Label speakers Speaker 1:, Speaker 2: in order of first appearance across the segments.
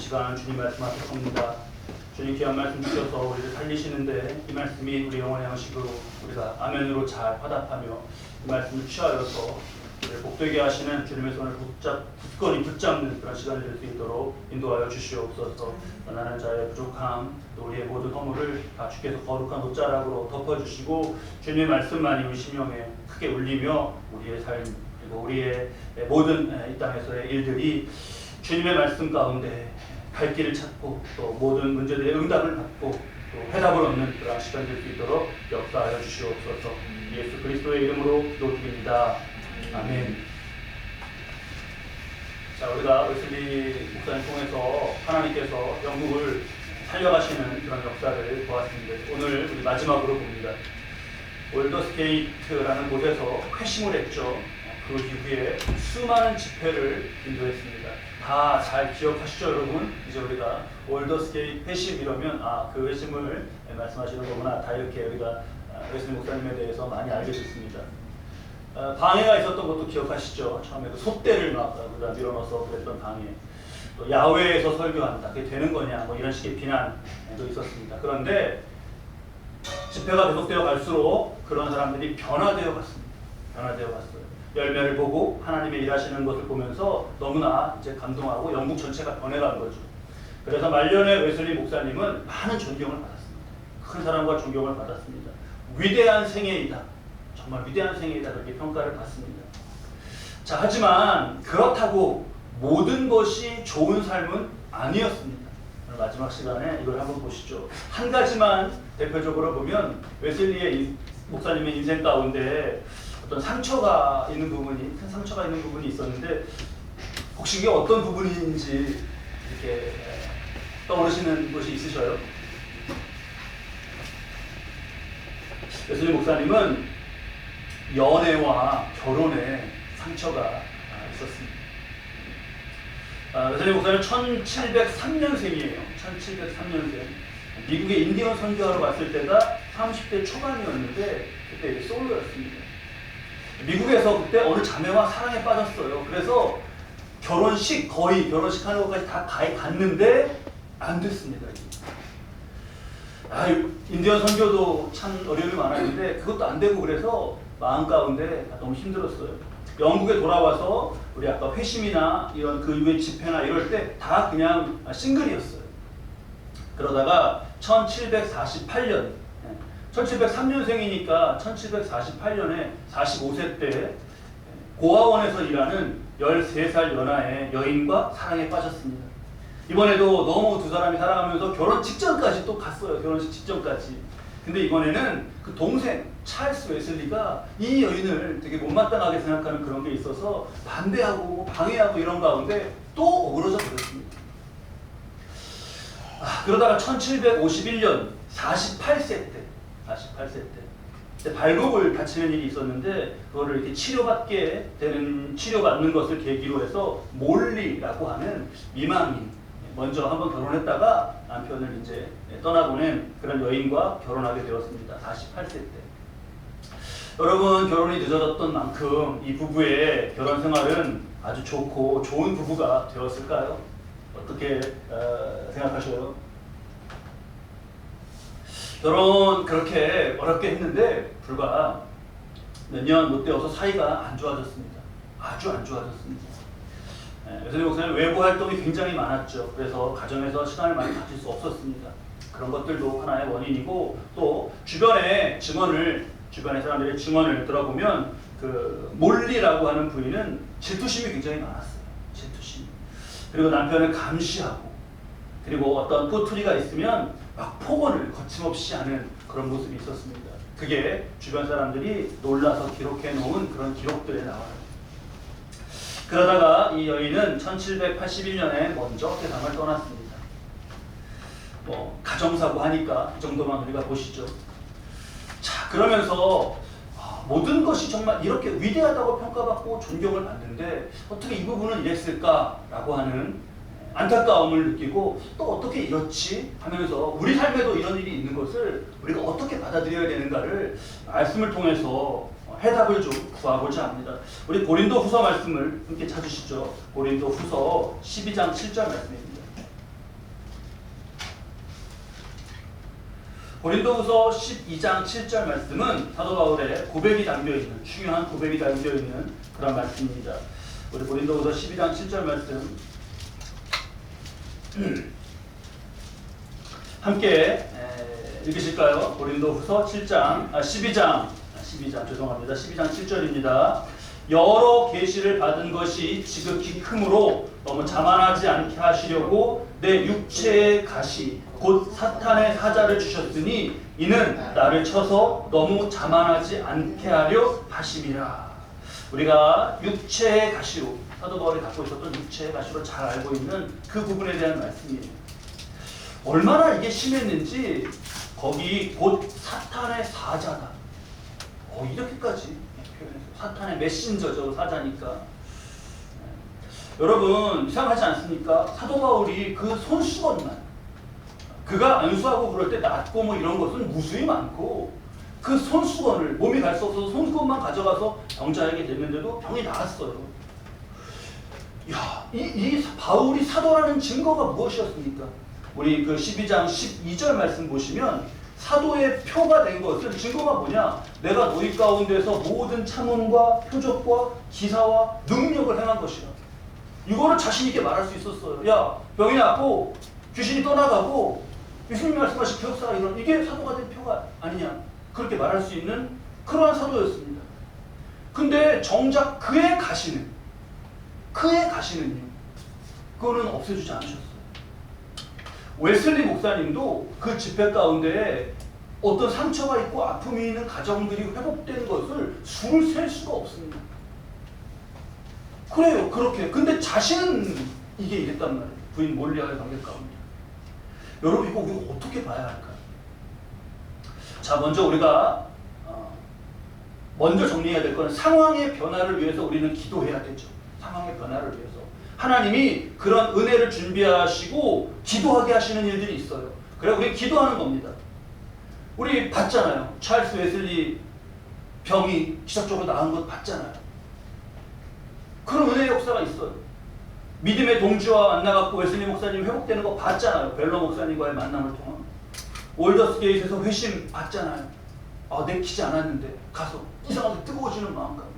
Speaker 1: 시간 주님 말씀 앞에 섭니다. 주님 귀한 말씀 주셔서 우리를 살리시는데 이 말씀이 우리 영혼의 양식으로 우리가 아멘으로 잘 화답하며 이 말씀을 취하여서 우리를 복되게 하시는 주님의 손을 굳건히 붙잡는 그런 시간이 될 수 있도록 인도하여 주시옵소서. 나는 자의 부족함, 또 우리의 모든 허물을 다 주께서 거룩한 옷자락으로 덮어주시고 주님의 말씀만이 우리 심령에 크게 울리며 우리의 삶 그리고 우리의 모든 이 땅에서의 일들이 주님의 말씀 가운데 갈 길을 찾고 또 모든 문제들의 응답을 받고 또 해답을 얻는 그런 시간 될 수 있도록 역사하여 주시옵소서. 예수 그리스도의 이름으로 기도드립니다. 아멘. 자, 우리가 웨슬리 목사님 통해서 하나님께서 영국을 살려가시는 그런 역사를 보았습니다. 오늘 우리 마지막으로 봅니다. 올더스게이트라는 곳에서 회심을 했죠. 그 이후에 수많은 집회를 인도했습니다. 다 잘 기억하시죠, 여러분? 이제 우리가 올더스게이트 회심 이러면 그 회심을 말씀하시는 거구나. 다 이렇게 우리가 웨슬리 목사님에 대해서 많이 알게 됐습니다. 방해가 있었던 것도 기억하시죠? 처음에 그 솥대를 막 밀어넣어서 그랬던 방해. 또 야외에서 설교한다. 그게 되는 거냐? 뭐 이런 식의 비난도 있었습니다. 그런데 집회가 계속되어 갈수록 그런 사람들이 변화되어 갔습니다. 변화되어 갔어요. 열매를 보고 하나님의 일하시는 것을 보면서 너무나 이제 감동하고 영국 전체가 변해간 거죠. 그래서 말년에 웨슬리 목사님은 많은 존경을 받았습니다. 큰 사랑과 존경을 받았습니다. 위대한 생애이다. 정말 위대한 생애이다. 그렇게 평가를 받습니다. 자, 하지만 그렇다고 모든 것이 좋은 삶은 아니었습니다. 마지막 시간에 이걸 한번 보시죠. 한 가지만 대표적으로 보면 웨슬리의 목사님의 인생 가운데 어떤 상처가 있는 부분이, 큰 상처가 있는 부분이 있었는데 혹시 이게 어떤 부분인지 이렇게 떠오르시는 것이 있으셔요? 웨슬리 목사님은 연애와 결혼에 상처가 있었습니다. 웨슬리 목사님은 1703년생이에요. 1703년생. 미국에 인디언 선교하러 갔을 때가 30대 초반이었는데 그때 이제 솔로였습니다. 미국에서 그때 어느 자매와 사랑에 빠졌어요. 그래서 결혼식 하는 것까지 다 갔는데 안 됐습니다. 인디언 선교도 참 어려움이 많았는데 그것도 안 되고 그래서 마음 가운데 너무 힘들었어요. 영국에 돌아와서 우리 아까 회심이나 이런 그 이후에 집회나 이럴 때 다 그냥 싱글이었어요. 그러다가 1748년 1703년생이니까 1748년에 45세 때 고아원에서 일하는 13살 연하의 여인과 사랑에 빠졌습니다. 이번에도 너무 두 사람이 사랑하면서 결혼 직전까지 또 갔어요. 결혼식 직전까지. 근데 이번에는 그 동생 찰스 웨슬리가 이 여인을 되게 못마땅하게 생각하는 그런 게 있어서 반대하고 방해하고 이런 가운데 또 어그러져 버렸습니다. 그러다가 1751년 48세 때 발목을 다치는 일이 있었는데 그거를 이렇게 치료받는 것을 계기로 해서 몰리라고 하는 미망인, 먼저 한번 결혼했다가 남편을 이제 떠나보낸 그런 여인과 결혼하게 되었습니다. 48세 때. 여러분, 결혼이 늦어졌던 만큼 이 부부의 결혼 생활은 아주 좋고 좋은 부부가 되었을까요? 어떻게 생각하셔요? 결혼 그렇게 어렵게 했는데 불과 몇 년 못 되어서 사이가 안 좋아졌습니다. 아주 안 좋아졌습니다. 웨슬리 목사님 외부 활동이 굉장히 많았죠. 그래서 가정에서 시간을 많이 가질 수 없었습니다. 그런 것들도 하나의 원인이고 또 주변의 사람들의 증언을 들어보면 그 몰리라고 하는 부인은 질투심이 굉장히 많았어요. 질투심. 그리고 남편을 감시하고 그리고 어떤 꼬투리가 있으면 막 폭언을 거침없이 하는 그런 모습이 있었습니다. 그게 주변 사람들이 놀라서 기록해 놓은 그런 기록들에 나와요. 그러다가 이 여인은 1781년에 먼저 세상을 떠났습니다. 가정사고 하니까 이 정도만 우리가 보시죠. 자, 그러면서 모든 것이 정말 이렇게 위대하다고 평가받고 존경을 받는데 어떻게 이 부분은 이랬을까라고 하는 안타까움을 느끼고 또 어떻게 이렇지 하면서 우리 삶에도 이런 일이 있는 것을 우리가 어떻게 받아들여야 되는가를 말씀을 통해서 해답을 좀 구하고자 합니다. 우리 고린도 후서 말씀을 함께 찾으시죠. 고린도 후서 12장 7절 말씀입니다. 고린도후서 12장 7절 말씀은 사도 바울의 고백이 담겨있는, 중요한 고백이 담겨있는 그런 말씀입니다. 우리 고린도후서 12장 7절 말씀 함께 읽으실까요? 고린도후서 12장 죄송합니다. 12장 7절입니다. 여러 계시를 받은 것이 지극히 크므로 너무 자만하지 않게 하시려고 내 육체의 가시 곧 사탄의 사자를 주셨으니 이는 나를 쳐서 너무 자만하지 않게 하려 하심이라. 우리가 육체의 가시로, 사도 바울이 갖고 있었던 육체의 가시로 잘 알고 있는 그 부분에 대한 말씀이에요. 얼마나 이게 심했는지 거기 곧 사탄의 사자다. 이렇게까지 표현했어요. 사탄의 메신저죠. 사자니까. 여러분 이상하지 않습니까? 사도 바울이 그 손수건만, 그가 안수하고 그럴 때 낫고 뭐 이런 것은 무수히 많고, 그 손수건을, 몸이 갈 수 없어서 손수건만 가져가서 병자에게 댔는데도 병이 나았어요. 야, 이 바울이 사도라는 증거가 무엇이었습니까? 우리 그 12장 12절 말씀 보시면 사도의 표가 된 것은 증거가 뭐냐? 내가 너희 가운데서 모든 참음과 표적과 기사와 능력을 행한 것이라. 이거를 자신 있게 말할 수 있었어요. 야, 병이 낫고 귀신이 떠나가고 예수님이 말씀하신 기억사가 이런, 이게 사도가 된 표가 아니냐, 그렇게 말할 수 있는 그러한 사도였습니다. 근데 정작 그의 가시는요, 그거는 없애주지 않으셨어요. 웨슬리 목사님도 그 집회 가운데 어떤 상처가 있고 아픔이 있는 가정들이 회복된 것을 수를 셀 수가 없습니다. 그래요, 그렇게. 근데 자신은 이게 이랬단 말이에요. 부인 몰리아의 관계 가운데. 여러분 이거 우리가 어떻게 봐야 할까요? 자, 먼저 우리가 먼저 정리해야 될 건 상황의 변화를 위해서 우리는 기도해야 되죠. 상황의 변화를 위해서. 하나님이 그런 은혜를 준비하시고 기도하게 하시는 일들이 있어요. 그래 우리 기도하는 겁니다. 우리 봤잖아요. 찰스 웨슬리 병이 기적적으로 나은 것 봤잖아요. 그런 은혜의 역사가 있어요. 믿음의 동지와 만나갖고 웨슬리 목사님 회복되는 거 봤잖아요. 벨로 목사님과의 만남을 통한. 올더스 게이트에서 회심 봤잖아요. 내키지 않았는데 가서 이상하게 뜨거워지는 마음 가운데.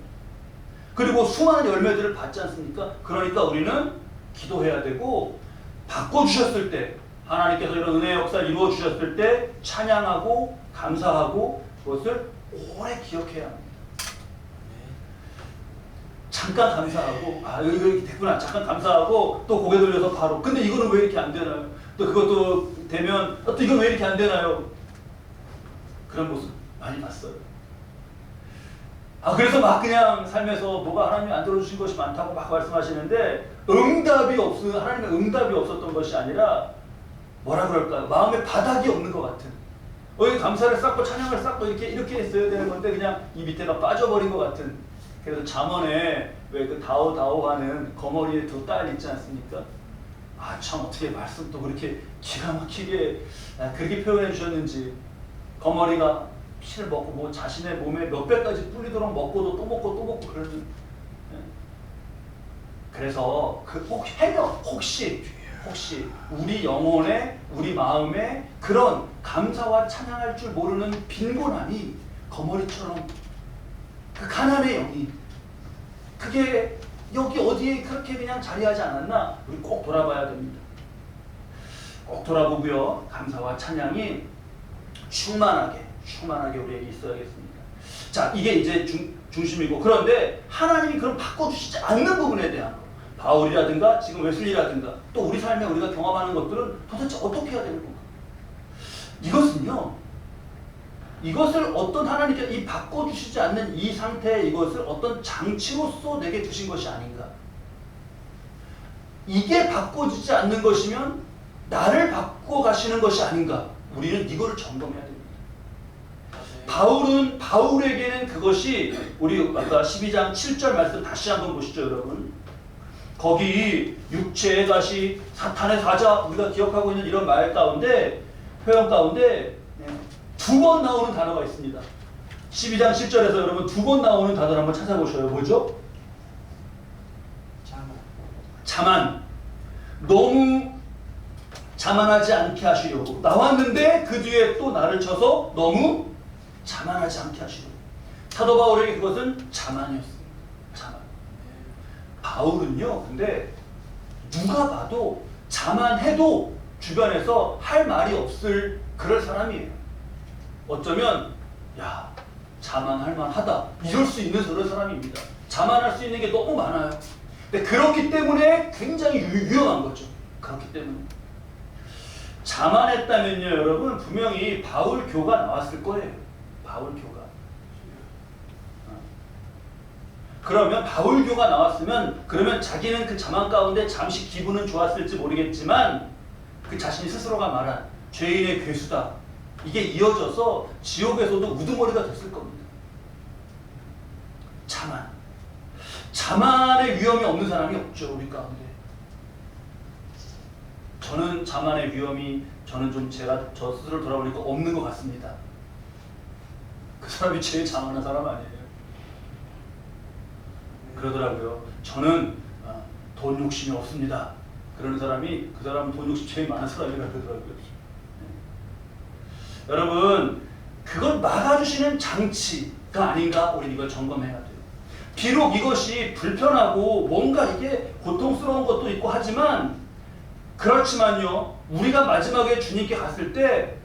Speaker 1: 그리고 수많은 열매들을 받지 않습니까? 그러니까 우리는 기도해야 되고, 바꿔주셨을 때, 하나님께서 이런 은혜의 역사를 이루어주셨을 때 찬양하고 감사하고 그것을 오래 기억해야 합니다. 잠깐 감사하고, 여기 됐구나, 잠깐 감사하고 또 고개 돌려서 바로, 근데 이거는 왜 이렇게 안 되나요? 또 그것도 되면 또 이건 왜 이렇게 안 되나요? 그런 모습 많이 봤어요. 그래서 막 그냥 삶에서 뭐가 하나님이 안 들어주신 것이 많다고 막 말씀하시는데, 하나님의 응답이 없었던 것이 아니라 뭐라 그럴까요? 마음에 바닥이 없는 것 같은. 여기 감사를 쌓고 찬양을 쌓고 이렇게 했어야 되는 건데 그냥 이 밑에가 빠져버린 것 같은. 그래서 잠언에 왜 그 다오하는 거머리에 두 딸 있지 않습니까? 참 어떻게 말씀도 그렇게 기가 막히게 그렇게 표현해 주셨는지. 거머리가 피를 먹고 뭐 자신의 몸에 몇 배까지 뿔리도록 먹고도 또 먹고 또 먹고 그러는. 그래서 혹시 우리 영혼에, 우리 마음에 그런 감사와 찬양할 줄 모르는 빈곤함이 거머리처럼, 그 가난의 영이 그게 여기 어디에 그렇게 그냥 자리하지 않았나? 우리 꼭 돌아봐야 됩니다. 꼭 돌아보고요, 감사와 찬양이 충만하게 우리에게 있어야겠습니다. 자, 이게 이제 중심이고, 그런데 하나님이 그럼 바꿔주시지 않는 부분에 대한 거, 바울이라든가 지금 웨슬리라든가 또 우리 삶에 우리가 경험하는 것들은 도대체 어떻게 해야 되는 건가? 이것을 어떤 하나님께서 이 바꿔주시지 않는 이 상태에 이것을 어떤 장치로서 내게 주신 것이 아닌가? 이게 바꿔주지 않는 것이면 나를 바꿔가시는 것이 아닌가? 우리는 이거를 점검해야 됩니다. 바울에게는 그것이, 우리 아까 12장 7절 말씀 다시 한번 보시죠, 여러분. 거기 육체의 가시, 사탄의 사자, 우리가 기억하고 있는 이런 말 가운데, 표현 가운데 두 번 나오는 단어가 있습니다. 12장 10절에서 여러분 두 번 나오는 단어를 한번 찾아보셔요. 뭐죠? 자만. 너무 자만하지 않게 하시려고 나왔는데 그 뒤에 또 나를 쳐서 너무 자만하지 않게 하시려고. 사도 바울에게 그것은 자만이었습니다. 자만. 바울은요, 근데 누가 봐도 자만해도 주변에서 할 말이 없을 그럴 사람이에요. 어쩌면 야, 자만할 만하다 이럴 수 있는 그런 사람입니다. 자만할 수 있는 게 너무 많아요. 근데 그렇기 때문에 굉장히 위험한 거죠. 그렇기 때문에 자만했다면요, 여러분 분명히 바울교가 나왔을 거예요. 바울교가. 그러면 바울교가 나왔으면 그러면 자기는 그 자만 가운데 잠시 기분은 좋았을지 모르겠지만 그 자신이 스스로가 말한 죄인의 괴수다, 이게 이어져서 지옥에서도 우두머리가 됐을 겁니다. 자만. 자만의 위험이 없는 사람이 없죠, 우리 가운데. 저는 자만의 위험이 저는 좀 제가 저 스스로 돌아보니까 없는 것 같습니다. 그 사람이 제일 자만한 사람 아니에요. 그러더라고요. 저는 돈 욕심이 없습니다. 그러는 사람이 그 사람은 돈 욕심 제일 많은 사람이라고 그러더라고요. 여러분, 그걸 막아주시는 장치가 아닌가? 우리 이걸 점검해야 돼요. 비록 이것이 불편하고 뭔가 이게 고통스러운 것도 있고 하지만 그렇지만요, 우리가 마지막에 주님께 갔을 때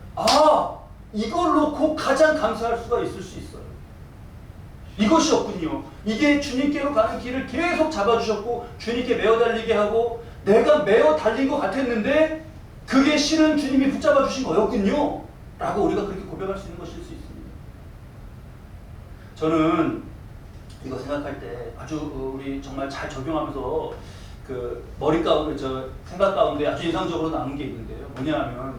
Speaker 1: 이걸 놓고 가장 감사할 수가 있을 수 있어요. 이것이었군요. 이게 주님께로 가는 길을 계속 잡아주셨고 주님께 메어 달리게 하고 내가 메어 달린 것 같았는데 그게 실은 주님이 붙잡아 주신 거였군요 라고 우리가 그렇게 고백할 수 있는 것일 수 있습니다. 저는 이거 생각할 때 아주 우리 정말 잘 적용하면서 그 머리 가운데 저 생각 가운데 아주 인상적으로 남은 게 있는데요. 뭐냐면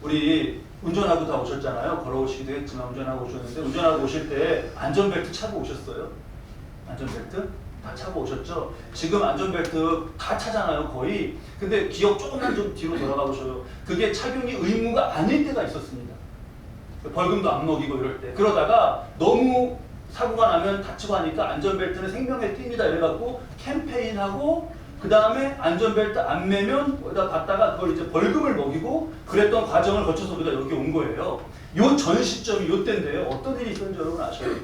Speaker 1: 우리 운전하고 다 오셨잖아요. 걸어오시기도 했지만 운전하고 오셨는데 운전하고 오실 때 안전벨트 차고 오셨어요? 안전벨트? 다 차고 오셨죠? 지금 안전벨트 다 차잖아요, 거의. 근데 기억 조금만 좀 뒤로 돌아가 보셔요. 그게 착용이 의무가 아닐 때가 있었습니다. 벌금도 안 먹이고 이럴 때. 그러다가 너무 사고가 나면 다치고 하니까 안전벨트는 생명의 띠입니다 이래갖고 캠페인하고 그 다음에 안전벨트 안 매면 거기다 받다가 그걸 이제 벌금을 먹이고 그랬던 과정을 거쳐서 우리가 여기 온 거예요. 요 전 시점이 요 때인데요. 어떤 일이 있었는지 여러분 아셔요?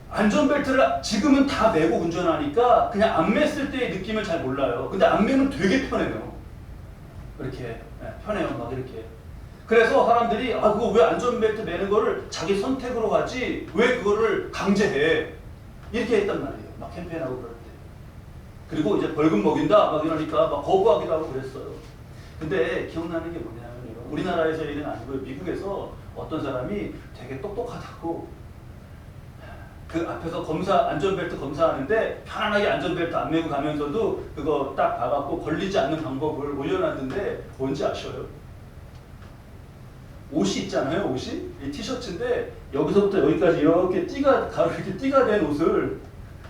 Speaker 1: 안전벨트를 지금은 다 매고 운전하니까 그냥 안 맸을 때의 느낌을 잘 몰라요. 근데 안 매면 되게 편해요. 이렇게 편해요, 막 이렇게. 그래서 사람들이 그거 왜 안전벨트 매는 거를 자기 선택으로 하지 왜 그거를 강제해? 이렇게 했단 말이에요. 막 캠페인하고 그럴 때. 그리고 이제 벌금 먹인다 막 이러니까 막 거부하기도 하고 그랬어요. 근데 기억나는 게 뭐냐면 우리나라에서 일은 아니고요. 미국에서 어떤 사람이 되게 똑똑하다고 그 앞에서 안전벨트 검사하는데 편안하게 안전벨트 안 매고 가면서도 그거 딱 봐갖고 걸리지 않는 방법을 올려놨는데 뭔지 아셔요? 옷이 있잖아요, 옷이? 이 티셔츠인데 여기서부터 여기까지 이렇게 띠가 된 옷을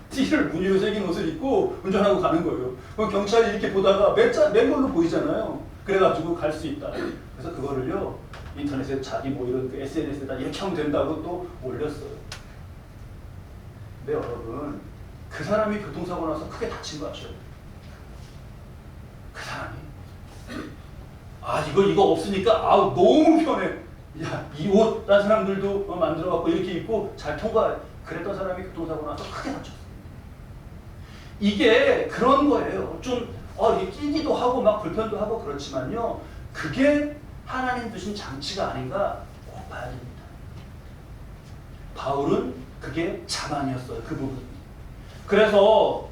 Speaker 1: 띠를 무늬로 새긴 옷을 입고 운전하고 가는 거예요. 그럼 경찰이 이렇게 보다가 맨 걸로 보이잖아요. 그래가지고 갈 수 있다. 그래서 그거를요 인터넷에 자기 뭐 이런 그 SNS에다 이렇게 하면 된다고 또 올렸어요. 근데 여러분 그 사람이 교통사고 나서 크게 다친 거 아셔요? 그 사람이 이거 없으니까 너무 편해. 야, 이 옷 딴 사람들도 만들어갖고 이렇게 입고 잘 통과. 그랬던 사람이 교통사고 나서 크게 다쳤어요. 이게 그런 거예요. 좀 이게 끼기도 하고 막 불편도 하고 그렇지만요. 그게 하나님 주신 장치가 아닌가 꼭 봐야 됩니다. 바울은 그게 자만이었어요. 그 부분. 그래서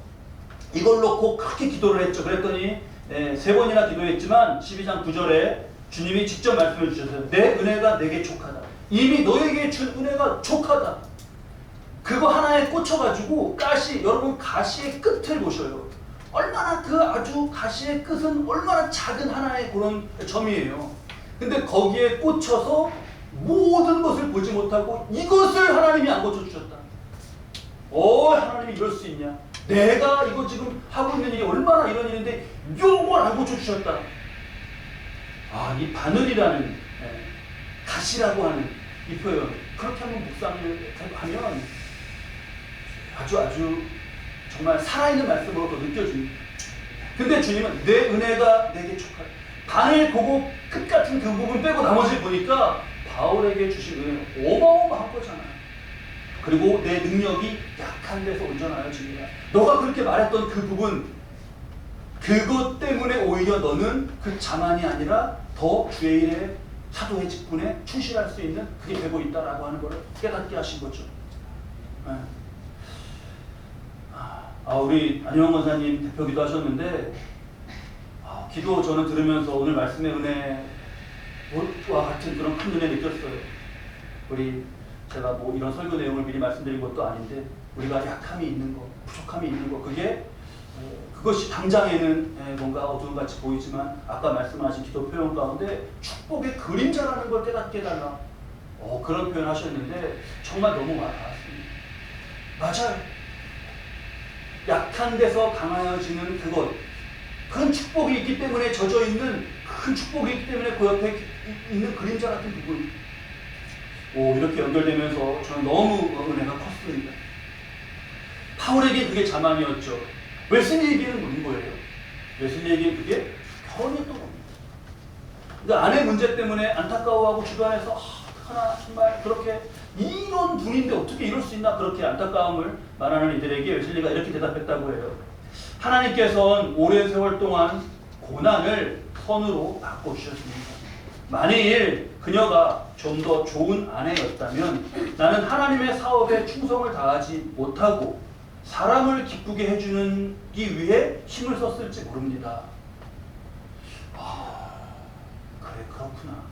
Speaker 1: 이걸 놓고 그렇게 기도를 했죠. 그랬더니 3번이나 기도했지만 12장 9절에 주님이 직접 말씀해 주셨어요. 내 은혜가 내게 족하다. 이미 너에게 준 은혜가 족하다. 그거 하나에 꽂혀가지고 여러분 가시의 끝을 보셔요. 얼마나 아주 가시의 끝은 얼마나 작은 하나의 그런 점이에요. 근데 거기에 꽂혀서 모든 것을 보지 못하고 이것을 하나님이 안 고쳐주셨다. 하나님이 이럴 수 있냐? 내가 이거 지금 하고 있는 일이 얼마나 이런 일인데 이걸 안 고쳐주셨다. 이 바늘이라는 가시라고 하는 이 표현, 그렇게 한번 묵상을 하면 아주 정말 살아있는 말씀으로 더 느껴집니다. 근데 주님은 내 은혜가 내게 족하다. 당일 보고 끝 같은 그 부분 빼고 나머지 보니까 바울에게 주신 은혜는 어마어마한 거잖아요. 그리고 내 능력이 약한 데서 온전하여 주니라. 너가 그렇게 말했던 그 부분, 그것 때문에 오히려 너는 그 자만이 아니라 더 주의 일에 사도의 직분에 충실할 수 있는 그게 되고 있다라고 하는 것을 깨닫게 하신 거죠. 네. 우리 안영원 권사님 대표기도 하셨는데 기도 저는 들으면서 오늘 말씀의 은혜와 같은 그런 큰 은혜 느꼈어요. 제가 뭐 이런 설교 내용을 미리 말씀드린 것도 아닌데 우리가 약함이 있는 거, 부족함이 있는 거, 그것이 당장에는 뭔가 어두움같이 보이지만 아까 말씀하신 기도 표현 가운데 축복의 그림자라는 걸 깨닫게 해달라. 그런 표현 하셨는데 정말 너무 와닿았습니다. 맞아요. 약한 데서 강하여지는 그건 축복이 있기 때문에 젖어있는 큰 축복이 있기 때문에 그 옆에 있는 그림자 같은 부분. 이렇게 연결되면서 저는 너무 은혜가 컸습니다. 바울에게 그게 자만이었죠. 웨슬리에게는 뭔 거예요? 웨슬리에게 그게 결혼이었던 겁니다. 그러니까 아내 문제 때문에 안타까워하고 주변에서 하나 정말 그렇게 이런 분인데 어떻게 이럴 수 있나 그렇게 안타까움을 말하는 이들에게 웨슬리가 이렇게 대답했다고 해요. 하나님께서는 오랜 세월 동안 고난을 선으로 바꿔주셨습니다. 만일 그녀가 좀 더 좋은 아내였다면 나는 하나님의 사업에 충성을 다하지 못하고 사람을 기쁘게 해주기 위해 힘을 썼을지 모릅니다. 그래, 그렇구나.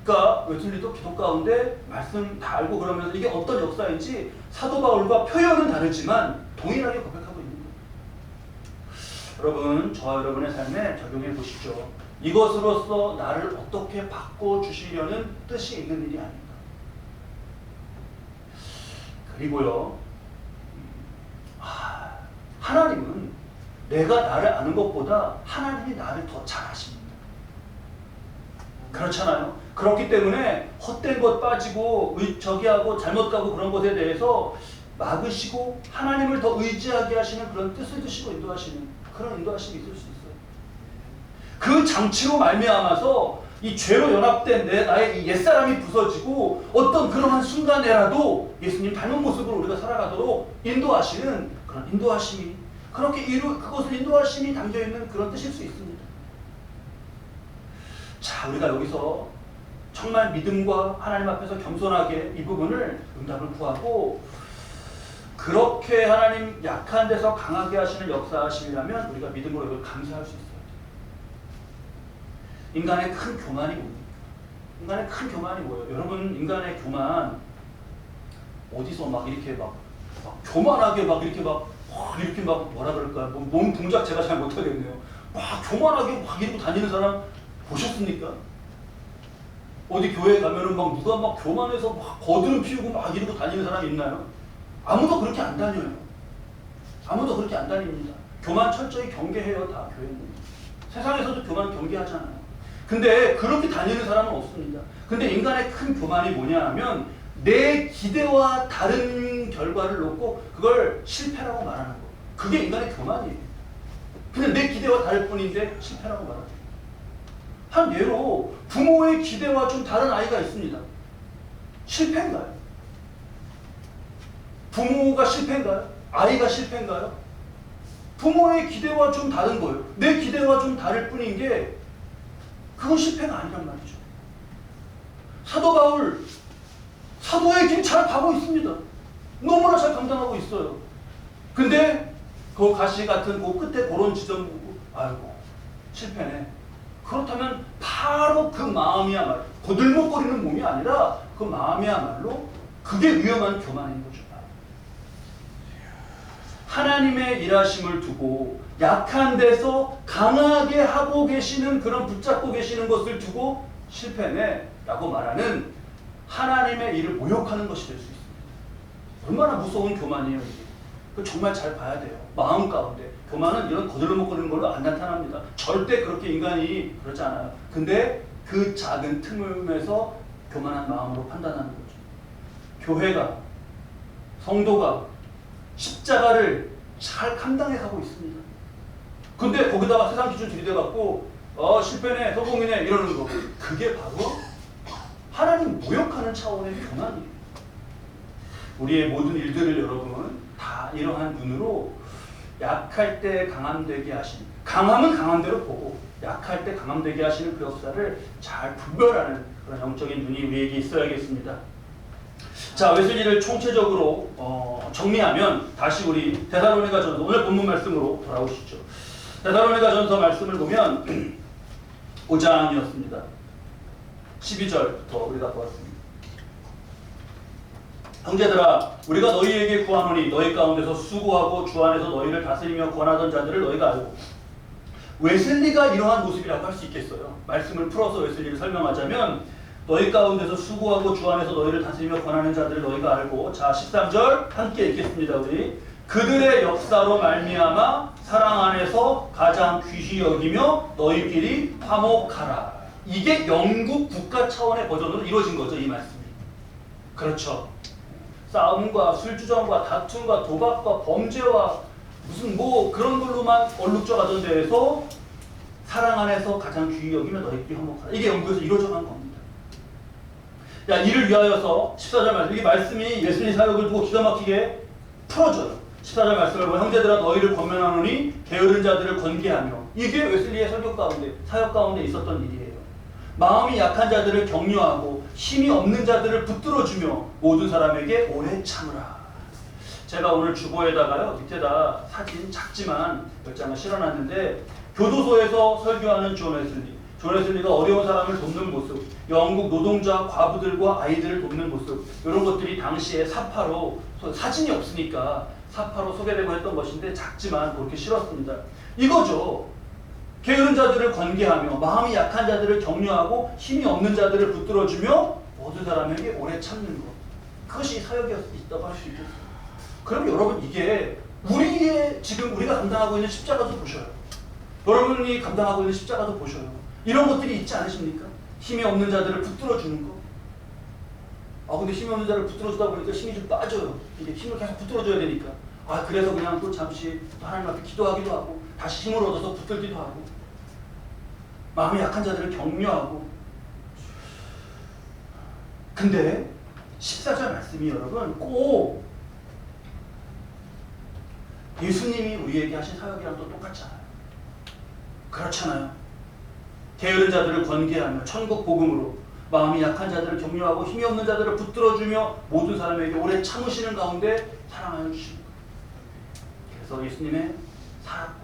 Speaker 1: 그러니까 웨슬리도 기도 가운데 말씀 다 알고 그러면서 이게 어떤 역사인지 사도 바울과 표현은 다르지만 동일하게 고백하고 있는 거예요. 여러분, 저와 여러분의 삶에 적용해 보시죠. 이것으로써 나를 어떻게 바꿔주시려는 뜻이 있는 일이 아닌가. 그리고요, 하나님은 내가 나를 아는 것보다 하나님이 나를 더 잘 아십니다. 그렇잖아요. 그렇기 때문에 헛된 것 빠지고 저기하고 잘못 가고 그런 것에 대해서 막으시고 하나님을 더 의지하게 하시는 그런 뜻을 주시고 인도하시는 그런 인도하심이 있을 수 있어요. 그 장치로 말미암아서 이 죄로 연합된 나의 이 옛사람이 부서지고 어떤 그러한 순간에라도 예수님 닮은 모습으로 우리가 살아가도록 인도하시는 그런 인도하심이 그것을 인도하심이 담겨있는 그런 뜻일 수 있습니다. 자, 우리가 여기서 정말 믿음과 하나님 앞에서 겸손하게 이 부분을 응답을 구하고 그렇게 하나님 약한 데서 강하게 하시는 역사하심이라면 우리가 믿음으로 이걸 감사할 수 있어요. 인간의 큰 교만이 뭡니까? 인간의 큰 교만이 뭐예요? 여러분, 인간의 교만 어디서 이렇게 교만하게 이렇게 뭐라 그럴까요? 몸 동작 제가 잘 못하겠네요. 교만하게 이러고 다니는 사람 보셨습니까? 어디 교회 가면은 누가 교만해서 거드름 피우고 이러고 다니는 사람이 있나요? 아무도 그렇게 안 다녀요. 아무도 그렇게 안 다닙니다. 교만 철저히 경계해요, 다 교회는. 세상에서도 교만 경계하잖아요. 근데 그렇게 다니는 사람은 없습니다. 근데 인간의 큰 교만이 뭐냐 하면 내 기대와 다른 결과를 놓고 그걸 실패라고 말하는 거. 그게 인간의 교만이에요. 그냥 내 기대와 다를 뿐인데 실패라고 말하는 거예요. 한 예로 부모의 기대와 좀 다른 아이가 있습니다. 실패인가요? 부모가 실패인가요? 아이가 실패인가요? 부모의 기대와 좀 다른 거예요. 내 기대와 좀 다를 뿐인 게 그건 실패가 아니란 말이죠. 사도 바울, 사도의 길 잘 가고 있습니다. 너무나 잘 감당하고 있어요. 근데 그 가시 같은 그 끝에 그런 지점 보고 아이고 실패네. 그렇다면 바로 그 마음이야말로 거들먹거리는 몸이 아니라 그 마음이야말로 그게 위험한 교만인 거죠. 하나님의 일하심을 두고 약한 데서 강하게 하고 계시는 그런 붙잡고 계시는 것을 두고 실패네 라고 말하는 하나님의 일을 모욕하는 것이 될 수 있습니다. 얼마나 무서운 교만이에요 이게. 그거 정말 잘 봐야 돼요. 마음 가운데 교만은 이런 거들먹거리는 걸로 안 나타납니다. 절대 그렇게 인간이 그렇지 않아요. 근데 그 작은 틈에서 교만한 마음으로 판단하는 거죠. 교회가, 성도가 십자가를 잘 감당해 가고 있습니다. 근데 거기다가 세상 기준 들이대갖고 실패네, 성공이네 이러는 거. 그게 바로 하나님 모욕하는 차원의 교만이에요. 우리의 모든 일들을 여러분 다 이러한 눈으로 약할 때 강함되게 하신, 강함은 강함대로 보고 약할 때 강함되게 하시는 그 역사를 잘 분별하는 그런 영적인 눈이 우리에게 있어야겠습니다. 자, 웨슬리를 총체적으로 정리하면 다시 우리 데살로니가전서 오늘 본문 말씀으로 돌아오시죠. 데살로니가전서 말씀을 보면 5장이었습니다. 12절부터 우리가 보았습니다. 형제들아, 우리가 너희에게 구하노니 너희 가운데서 수고하고 주 안에서 너희를 다스리며 권하던 자들을 너희가 알고. 웨슬리가 이러한 모습이라고 할 수 있겠어요. 말씀을 풀어서 웨슬리를 설명하자면 너희 가운데서 수고하고 주 안에서 너희를 다스리며 권하는 자들을 너희가 알고. 자, 13절 함께 읽겠습니다. 우리 그들의 역사로 말미암아 사랑 안에서 가장 귀히 여기며 너희끼리 화목하라. 이게 영국 국가 차원의 버전으로 이루어진 거죠, 이 말씀이. 그렇죠. 싸움과 술주정과 다툼과 도박과 범죄와 무슨 뭐 그런 걸로만 얼룩져가던 데에서 사랑 안에서 가장 귀히 여기며 너희끼리 화목하라. 이게 영국에서 이루어져간 겁니다. 야, 이를 위하여서 14절 말씀, 이게 말씀이 웨슬리 사역을 두고 기가 막히게 풀어줘요. 14절 말씀을 보면 형제들아 너희를 권면하노니 게으른 자들을 권계하며. 이게 웨슬리의 설교 가운데, 사역 가운데 있었던 일이에요. 마음이 약한 자들을 격려하고 힘이 없는 자들을 붙들어주며 모든 사람에게 오래 참으라. 제가 오늘 주보에다가요, 밑에다 사진 작지만 몇 장을 실어놨는데 교도소에서 설교하는 존 웨슬리. 존 웨슬리가 어려운 사람을 돕는 모습, 영국 노동자 과부들과 아이들을 돕는 모습, 이런 것들이 당시에 사파로, 사진이 없으니까 사파로 소개되고 했던 것인데 작지만 그렇게 실었습니다. 이거죠. 게으른 자들을 권계하며 마음이 약한 자들을 격려하고 힘이 없는 자들을 붙들어주며 모든 사람에게 오래 참는 것. 그것이 사역이었다고 할 수 있겠어요. 그럼 여러분, 이게 우리의 지금 우리가 감당하고 있는 십자가도 보셔요. 여러분이 감당하고 있는 십자가도 보셔요. 이런 것들이 있지 않으십니까? 힘이 없는 자들을 붙들어주는 거. 근데 힘이 없는 자를 붙들어주다 보니까 힘이 좀 빠져요. 이게 힘을 계속 붙들어줘야 되니까. 그래서 그냥 또 잠시 또 하나님 앞에 기도하기도 하고 다시 힘을 얻어서 붙들기도 하고 마음이 약한 자들을 격려하고. 근데 14절 말씀이 여러분 꼭 예수님이 우리에게 하신 사역이랑 또 똑같잖아요. 그렇잖아요. 게으른 자들을 권계하며 천국 복음으로 마음이 약한 자들을 격려하고 힘이 없는 자들을 붙들어주며 모든 사람에게 오래 참으시는 가운데 사랑하여 주시는 거예요. 그래서 예수님의 사역과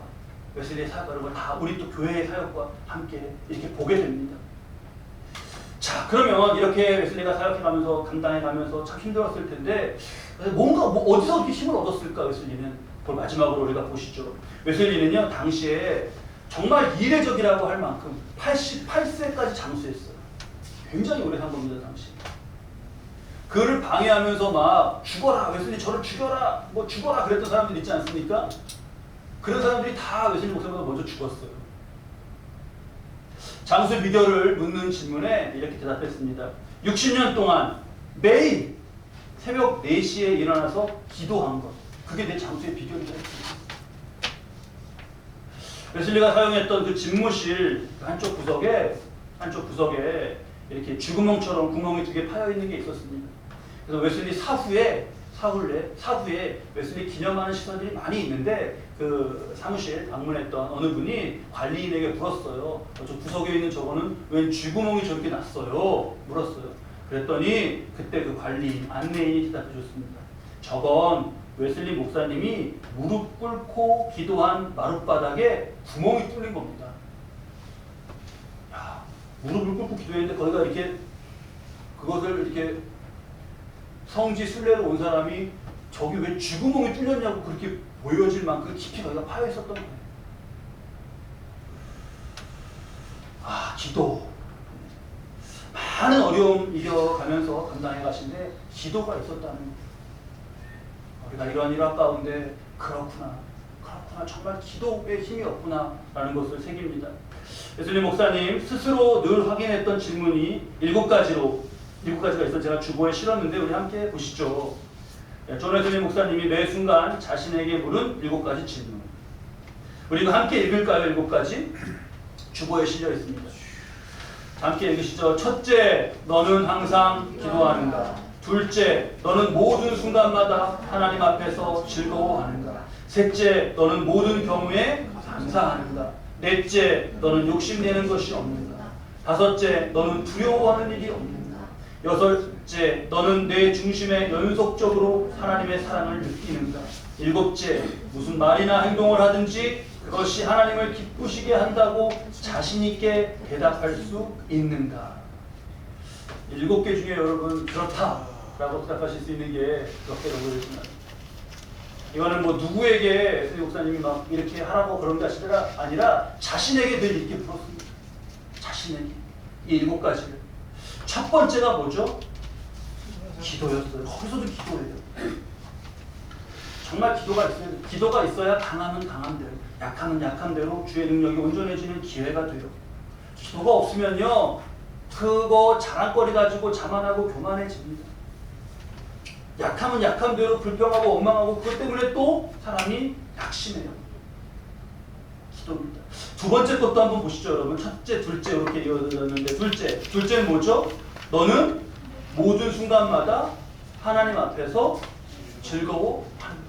Speaker 1: 웨슬리의 사역과 다 우리 또 교회의 사역과 함께 이렇게 보게 됩니다. 자, 그러면 이렇게 웨슬리가 사역해가면서 감당해가면서 참 힘들었을 텐데 뭔가 어디서 이렇게 힘을 얻었을까? 웨슬리는 그걸 마지막으로 우리가 보시죠. 웨슬리는요 당시에 정말 이례적이라고 할 만큼 88세까지 장수했어요. 굉장히 오래 산 겁니다, 당시. 그를 방해하면서 막 죽어라, 웨슬리 저를 죽여라, 뭐 죽어라 그랬던 사람들 있지 않습니까? 그런 사람들이 다 웨슬리 목사보다 먼저 죽었어요. 장수 비결을 묻는 질문에 이렇게 대답했습니다. 60년 동안 매일 새벽 4시에 일어나서 기도한 것. 그게 내 장수의 비결이다. 웨슬리가 사용했던 그 집무실 한쪽 구석에 이렇게 쥐구멍처럼 구멍이 2개 파여 있는 게 있었습니다. 그래서 웨슬리 사후에 웨슬리 기념하는 시설들이 많이 있는데 그 사무실 방문했던 어느 분이 관리인에게 물었어요. 저 구석에 있는 저거는 웬 쥐구멍이 저렇게 났어요? 물었어요. 그랬더니 그때 그 관리인, 안내인이 대답해 줬습니다. 저건 웨슬리 목사님이 무릎 꿇고 기도한 마룻바닥에 구멍이 뚫린 겁니다. 야, 무릎을 꿇고 기도했는데 거기가 이렇게 그것을 이렇게 성지 순례로 온 사람이 저기 왜 쥐구멍이 뚫렸냐고 그렇게 보여질 만큼 깊이 거기가 파여 있었던 거예요. 기도. 많은 어려움 이겨가면서 감당해 가신데 기도가 있었다는 거예요. 우리가 이러한 가운데 그렇구나 정말 기도에 힘이 없구나 라는 것을 새깁니다. 웨슬리 목사님 스스로 늘 확인했던 질문이 7가지가 있어 제가 주보에 실었는데 우리 함께 보시죠. 존 웨슬리 목사님이 매 순간 자신에게 물은 7가지 질문. 우리가 함께 읽을까요? 7가지? 주보에 실려 있습니다. 함께 읽으시죠. 첫째, 너는 항상 기도하는가? 둘째, 너는 모든 순간마다 하나님 앞에서 즐거워하는가? 셋째, 너는 모든 경우에 감사하는가? 넷째, 너는 욕심내는 것이 없는가? 다섯째, 너는 두려워하는 일이 없는가? 여섯째, 너는 내 중심에 연속적으로 하나님의 사랑을 느끼는가? 일곱째, 무슨 말이나 행동을 하든지 그것이 하나님을 기쁘시게 한다고 자신 있게 대답할 수 있는가? 7개 중에 여러분 그렇다라고 대답하실 수 있는 게 몇 개라고 그랬지만, 이거는 뭐 누구에게 목사님이 막 이렇게 하라고 그런 것이 아니라 자신에게 늘 이렇게 물었습니다. 자신에게 이 7가지를. 첫 번째가 뭐죠? 기도였어요. 거기서도 기도예요. 정말 기도가 있어야 강하면 강한 대로, 약하면 약한 대로 주의 능력이 온전해지는 기회가 돼요. 기도가 없으면요, 그거 자랑거리 가지고 자만하고 교만해집니다. 약하면 약한 대로 불평하고 원망하고, 그것 때문에 또 사람이 약심해요. 기도입니다. 두 번째 것도 한번 보시죠, 여러분. 첫째, 둘째 이렇게 이어졌는데, 둘째는 뭐죠? 너는 모든 순간마다 하나님 앞에서 즐거워하는 것.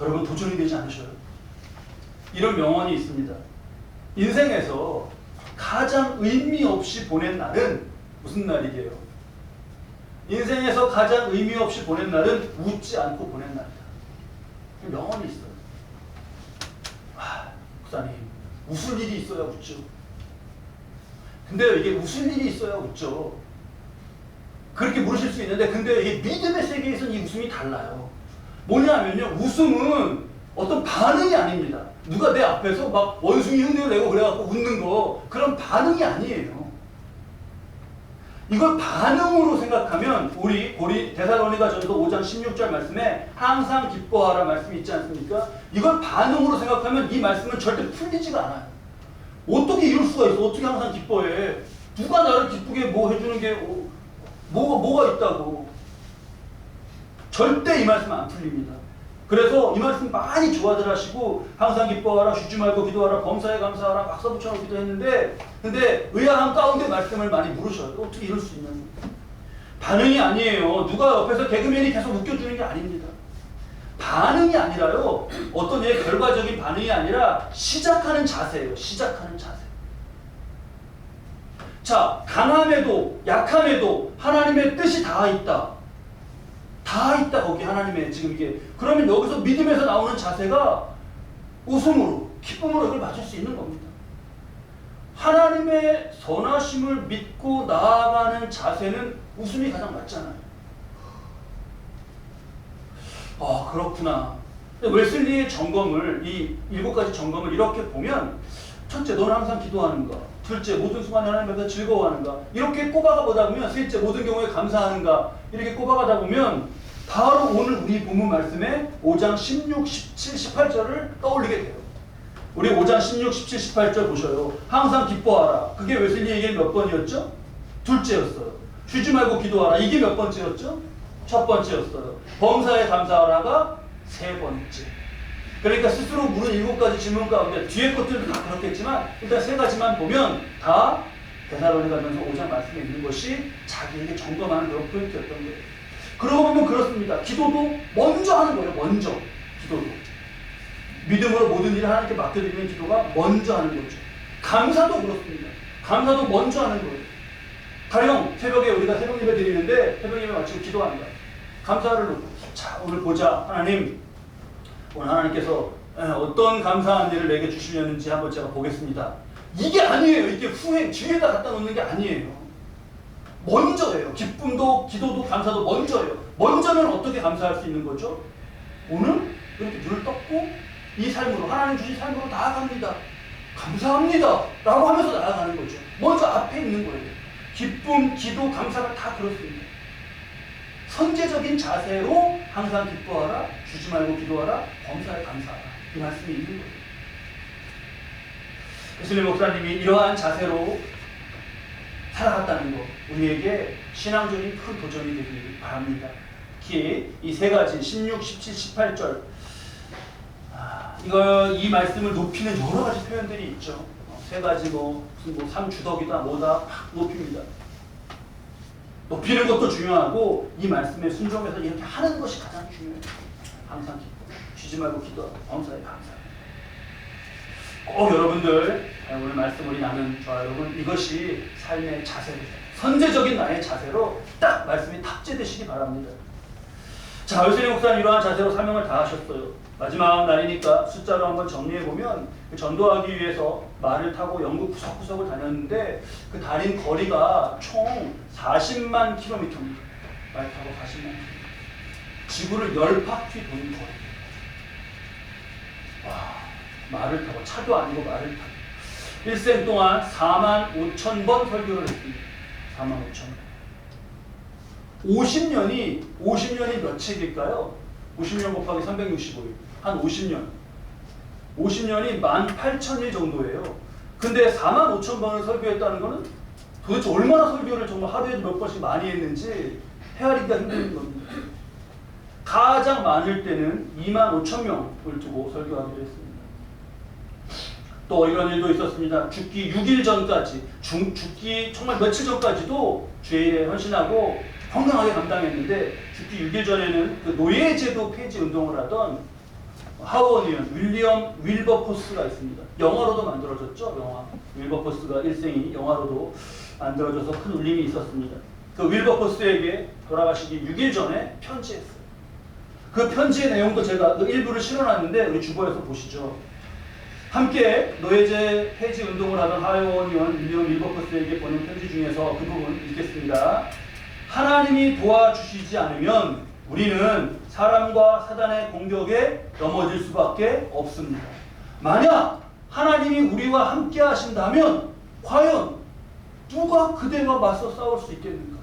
Speaker 1: 여러분, 도전이 되지 않으셔요? 이런 명언이 있습니다. 인생에서 가장 의미 없이 보낸 날은 무슨 날이게요? 인생에서 가장 의미 없이 보낸 날은 웃지 않고 보낸 날이다. 명언이 있어요. 목사님, 웃을 일이 있어야 웃죠. 근데 이게 웃을 일이 있어야 웃죠. 그렇게 물으실 수 있는데, 근데 이게 믿음의 세계에서는 이 웃음이 달라요. 뭐냐면요, 웃음은 어떤 반응이 아닙니다. 누가 내 앞에서 막 원숭이 흉내를 내고 그래갖고 웃는 거, 그런 반응이 아니에요. 이걸 반응으로 생각하면, 우리 데살로니가전서 5장 16절 말씀에 항상 기뻐하라 말씀이 있지 않습니까? 이걸 반응으로 생각하면 이 말씀은 절대 풀리지가 않아요. 어떻게 이럴 수가 있어? 어떻게 항상 기뻐해? 누가 나를 기쁘게 뭐 해주는 게 뭐가 있다고? 절대 이 말씀 안 풀립니다. 그래서 이 말씀 많이 좋아들 하시고, 항상 기뻐하라, 쉬지 말고 기도하라, 범사에 감사하라, 박수 붙여놓기도 했는데, 근데 의아한 가운데 말씀을 많이 물으셔요. 어떻게 이럴 수 있냐? 반응이 아니에요. 누가 옆에서 개그맨이 계속 웃겨주는 게 아닙니다. 반응이 아니라요, 어떤 결과적인 반응이 아니라 시작하는 자세예요. 시작하는 자세. 자, 강함에도 약함에도 하나님의 뜻이 다 있다. 다 있다, 거기 하나님의 지금 이게. 그러면 여기서 믿음에서 나오는 자세가 웃음으로, 기쁨으로 이걸 맞을 수 있는 겁니다. 하나님의 선하심을 믿고 나아가는 자세는 웃음이 가장 맞잖아요. 그렇구나. 웨슬리의 점검을, 이 7가지 점검을 이렇게 보면, 첫째, 너는 항상 기도하는가? 둘째, 모든 순간 하나님 앞에서 즐거워하는가? 이렇게 꼽아가 보다 보면, 셋째, 모든 경우에 감사하는가? 이렇게 꼽아가다 보면 바로 오늘 우리 본문 말씀에 5장 16, 17, 18절을 떠올리게 돼요. 우리 5장 16, 17, 18절 보셔요. 항상 기뻐하라. 그게 웨슬리에게 몇 번이었죠? 둘째였어요. 쉬지 말고 기도하라. 이게 몇 번째였죠? 첫 번째였어요. 범사에 감사하라가 3번째. 그러니까 스스로 물은 7가지 질문 가운데 뒤에 것들도 다 그렇겠지만, 일단 3가지만 보면 다 데살로니가전서 5장 말씀에 있는 것이 자기에게 점검하는 그런 포인트였던 거예요. 그러고 보면 그렇습니다. 기도도 먼저 하는 거예요. 먼저. 기도도. 믿음으로 모든 일을 하나님께 맡겨드리는 기도가 먼저 하는 거죠. 감사도 그렇습니다. 감사도 먼저 하는 거예요. 가령 새벽에 우리가 새벽 예배 드리는데, 새벽 예배 마치고 기도한다. 감사를 놓고, 자, 오늘 보자. 하나님, 오늘 하나님께서 어떤 감사한 일을 내게 주시려는지 한번 제가 보겠습니다. 이게 아니에요. 이게 후에 뒤에다 갖다 놓는 게 아니에요. 먼저예요. 기쁨도 기도도 감사도 먼저예요. 먼저는 어떻게 감사할 수 있는 거죠? 오늘 이렇게 눈을 떴고 이 삶으로, 하나님 주신 삶으로 나아갑니다. 감사합니다 라고 하면서 나아가는 거죠. 먼저 앞에 있는 거예요. 기쁨, 기도, 감사가 다 그렇습니다. 선제적인 자세로 항상 기뻐하라, 주지 말고 기도하라, 범사에 감사하라, 이 말씀이 있는 거예요. 웨슬리 목사님이 이러한 자세로 살아갔다는 것, 우리에게 신앙적인 큰 도전이 되길 바랍니다. 특히 이 3가지 16, 17, 18절 이 말씀을 높이는 여러 가지 표현들이 있죠. 세 가지 무슨 3주덕이다 뭐다 막 높입니다. 높이는 것도 중요하고 이 말씀에 순종해서 이렇게 하는 것이 가장 중요해요. 항상 쉬지 말고 기도하고 범사에 감사해요. 꼭 여러분들 오늘 말씀 우리 나눈 저와 여러분 이것이 삶의 자세입니다. 선제적인 나의 자세로 딱 말씀이 탑재되시기 바랍니다. 자, 웨슬리 목사는 이러한 자세로 사명을 다하셨어요. 마지막 날이니까 숫자로 한번 정리해보면 전도하기 위해서 말을 타고 영국 구석구석을 다녔는데 그 다닌 거리가 총 40만 킬로미터입니다. 말 타고 40만 킬로미터. 지구를 10바퀴 도는 거리. 와, 말을 타고 차도 아니고 말을 타고 일생 동안 4만 5천 번 설교를 했습니다. 4만 5천 번. 50년이 몇 책일까요? 50년 곱하기 365일. 한 50년. 50년이 18,000일 정도예요. 근데 4만 5천 번을 설교했다는 거는 도대체 얼마나 설교를 정말 하루에 몇 번씩 많이 했는지 헤아리기가 힘든 겁니다. 가장 많을 때는 2만 5천 명을 두고 설교하기도 했습니다. 또 이런 일도 있었습니다. 죽기 6일 전까지, 죽기 정말 며칠 전까지도 주의 일에 헌신하고 건강하게 감당했는데 죽기 6일 전에는 그 노예제도 폐지 운동을 하던 하원의원 윌리엄 윌버포스가 있습니다. 영화로도 만들어졌죠. 영화 윌버포스가 일생이 영화로도 만들어져서 큰 울림이 있었습니다. 그 윌버포스에게 돌아가시기 6일 전에 편지했어요. 그 편지의 내용도 제가 그 일부를 실어놨는데 우리 주보에서 보시죠. 함께 노예제 폐지 운동을 하던 하원의원 윌리엄 윌버포스에게 보낸 편지 중에서 그 부분 읽겠습니다. 하나님이 도와주시지 않으면 우리는 사람과 사단의 공격에 넘어질 수밖에 없습니다. 만약 하나님이 우리와 함께 하신다면 과연 누가 그대와 맞서 싸울 수 있겠는가?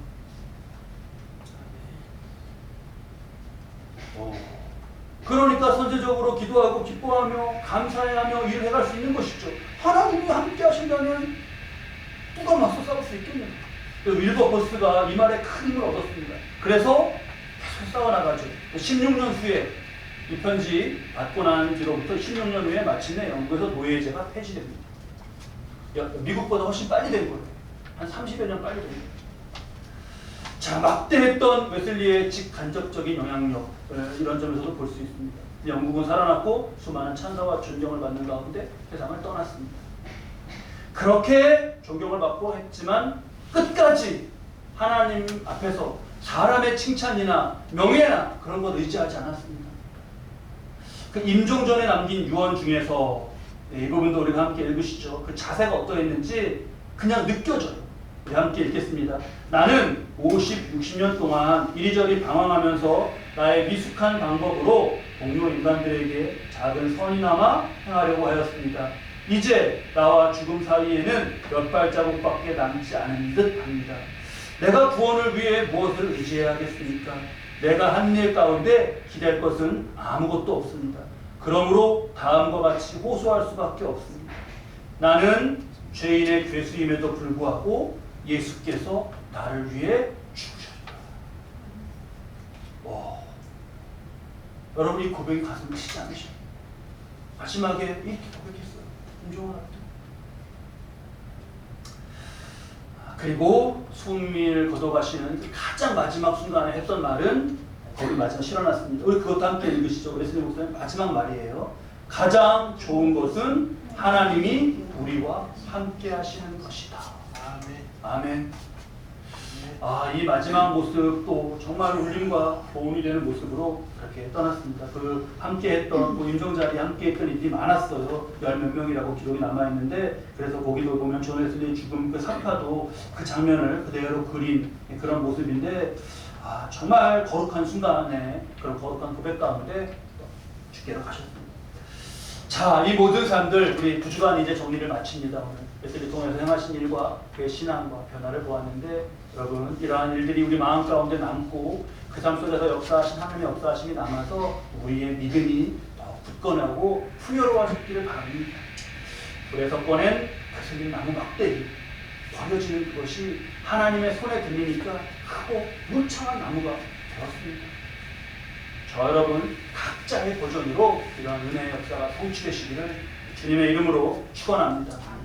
Speaker 1: 그러니까 선제적으로 기도하고 기뻐하며 감사해하며 일을 해갈 수 있는 것이죠. 하나님이 함께 하신다면 누가 맞서 싸울 수 있겠는가? 윌버포스가 이 말에 큰 힘을 얻었습니다. 그래서 계속 싸워나가죠. 16년 후에 이 편지 받고 난 뒤로부터 16년 후에 마침내 영국에서 노예제가 폐지됩니다. 미국보다 훨씬 빨리 된 거예요. 한 30여 년 빨리 된 거예요. 자, 막대했던 웨슬리의 직간접적인 영향력 이런 점에서도 볼 수 있습니다. 영국은 살아났고 수많은 찬사와 존경을 받는 가운데 세상을 떠났습니다. 그렇게 존경을 받고 했지만 끝까지 하나님 앞에서 사람의 칭찬이나 명예나 그런 것 의지하지 않았습니다. 그 임종전에 남긴 유언 중에서 이 부분도 우리가 함께 읽으시죠. 그 자세가 어떠했는지 그냥 느껴져요. 우리 함께 읽겠습니다. 나는 50, 60년 동안 이리저리 방황하면서 나의 미숙한 방법으로 동료 인간들에게 작은 선이나마 행하려고 하였습니다. 이제 나와 죽음 사이에는 몇 발자국밖에 남지 않은 듯 합니다. 내가 구원을 위해 무엇을 의지해야겠습니까? 내가 한 일 가운데 기댈 것은 아무것도 없습니다. 그러므로 다음과 같이 호소할 수밖에 없습니다. 나는 죄인의 괴수임에도 불구하고 예수께서 나를 위해 죽으셨다. 여러분 이 고백이 가슴 치지 않으셔요? 마지막에 이렇게 고백했어요. 인종을 앞두고. 그리고 숨을 거둬가시는 가장 마지막 순간에 했던 말은 거기 마지막 실어놨습니다. 우리 그것도 함께 읽으시죠. 웨슬리 목사님 마지막 말이에요. 가장 좋은 것은 하나님이 우리와 함께 하시는 것이다. 아멘. 이 마지막 모습도 정말 울림과 보온이 되는 모습으로 그렇게 떠났습니다. 그 함께했던 임종자리에 함께했던 이들이 많았어요. 10몇 명이라고 기록이 남아있는데 그래서 거기도 보면 존 웨슬리의 죽음 그 사파도 그 장면을 그대로 그린 그런 모습인데 정말 거룩한 순간에 그런 거룩한 고백 가운데 주께로 가셨습니다. 자, 이 모든 사람들 우리 2주간 이제 정리를 마칩니다. 오늘 웨슬리 통해서 행하신 일과 그의 신앙과 변화를 보았는데 여러분 이러한 일들이 우리 마음 가운데 남고 그 삶 속에서 역사하신 하나님의 역사하심이 남아서 우리의 믿음이 더 굳건하고 풍요로워지기를 바랍니다. 불에서 꺼낸 거슬린 나무 막대기 버려지는 그것이 하나님의 손에 들리니까 크고 무창한 나무가 되었습니다. 저와 여러분 각자의 버전으로 이러한 은혜의 역사가 성취되시기를 주님의 이름으로 축원합니다.